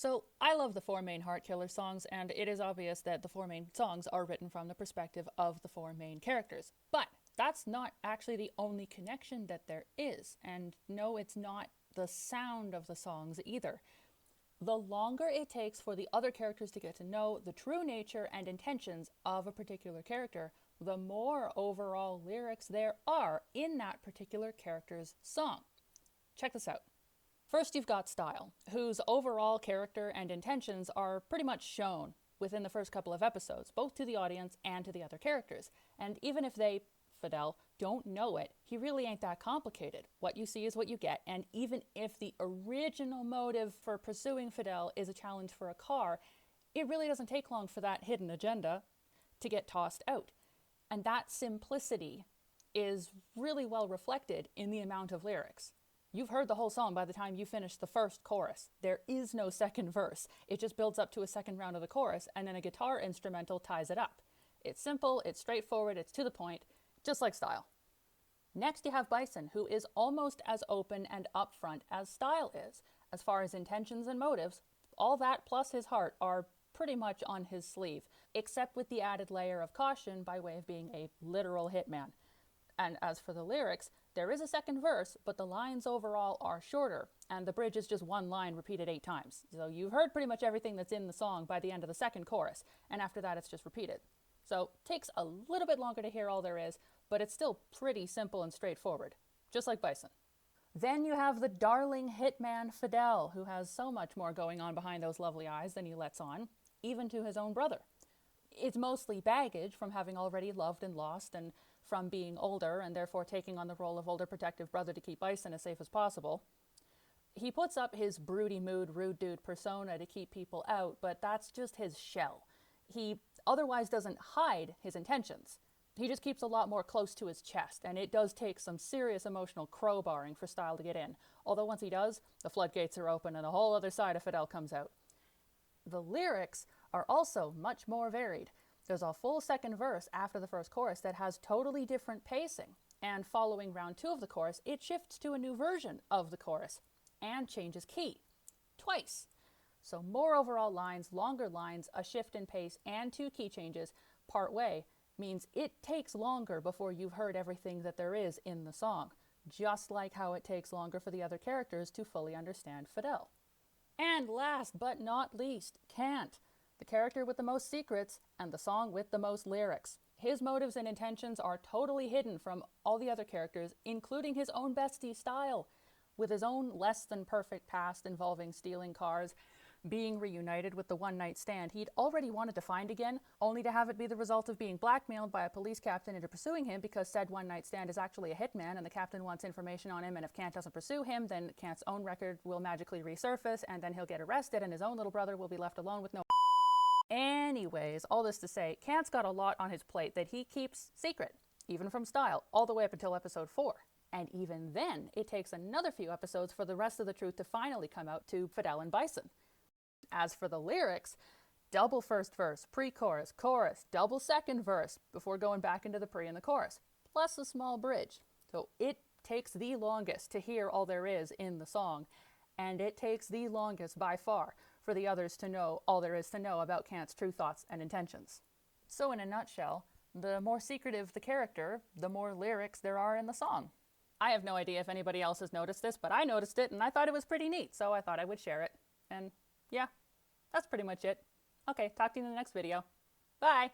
So I love the four main Heart Killer songs, and it is obvious that the four main songs are written from the perspective of the four main characters. But that's not actually the only connection that there is. And no, it's not the sound of the songs either. The longer it takes for the other characters to get to know the true nature and intentions of a particular character, the more overall lyrics there are in that particular character's song. Check this out. First, you've got Style, whose overall character and intentions are pretty much shown within the first couple of episodes, both to the audience and to the other characters. And even if they, Fadel, don't know it, he really ain't that complicated. What you see is what you get, and even if the original motive for pursuing Fadel is a challenge for a car, it really doesn't take long for that hidden agenda to get tossed out. And that simplicity is really well reflected in the amount of lyrics. You've heard the whole song by the time you finish the first chorus. There is no second verse. It just builds up to a second round of the chorus, and then a guitar instrumental ties it up. It's simple, it's straightforward, it's to the point, just like Style. Next, you have Bison, who is almost as open and upfront as Style is. As far as intentions and motives, all that plus his heart are pretty much on his sleeve, except with the added layer of caution by way of being a literal hitman. And as for the lyrics, there is a second verse, but the lines overall are shorter, and the bridge is just one line repeated 8 times. So you've heard pretty much everything that's in the song by the end of the second chorus, and after that it's just repeated. So it takes a little bit longer to hear all there is, but it's still pretty simple and straightforward, just like Bison. Then you have the darling hitman Fadel, who has so much more going on behind those lovely eyes than he lets on, even to his own brother. It's mostly baggage from having already loved and lost, and from being older and therefore taking on the role of older protective brother to keep Bison as safe as possible. He puts up his broody mood, rude dude persona to keep people out, but that's just his shell. He otherwise doesn't hide his intentions. He just keeps a lot more close to his chest, and it does take some serious emotional crowbarring for Style to get in. Although once he does, the floodgates are open and a whole other side of Fadel comes out. The lyrics are also much more varied. There's a full second verse after the first chorus that has totally different pacing, and following round 2 of the chorus, it shifts to a new version of the chorus and changes key twice. So more overall lines, longer lines, a shift in pace, and 2 key changes part way means it takes longer before you've heard everything that there is in the song, just like how it takes longer for the other characters to fully understand Fadel. And last but not least, Kant, the character with the most secrets and the song with the most lyrics. His motives and intentions are totally hidden from all the other characters, including his own bestie Style, with his own less than perfect past involving stealing cars, being reunited with the one-night stand he'd already wanted to find again, only to have it be the result of being blackmailed by a police captain into pursuing him because said one-night stand is actually a hitman and the captain wants information on him, and if Kant doesn't pursue him, then Kant's own record will magically resurface and then he'll get arrested and his own little brother will be left alone with no. Anyways, all this to say, Kant's got a lot on his plate that he keeps secret, even from Style, all the way up until episode 4. And even then, it takes another few episodes for the rest of the truth to finally come out to Fadel and Bison. As for the lyrics, double first verse, pre-chorus, chorus, double second verse before going back into the pre and the chorus, plus a small bridge. So it takes the longest to hear all there is in the song, and it takes the longest by far for the others to know all there is to know about Kant's true thoughts and intentions. So in a nutshell, the more secretive the character, the more lyrics there are in the song. I have no idea if anybody else has noticed this, but I noticed it and I thought it was pretty neat, so I thought I would share it. And yeah, that's pretty much it. Okay, talk to you in the next video. Bye!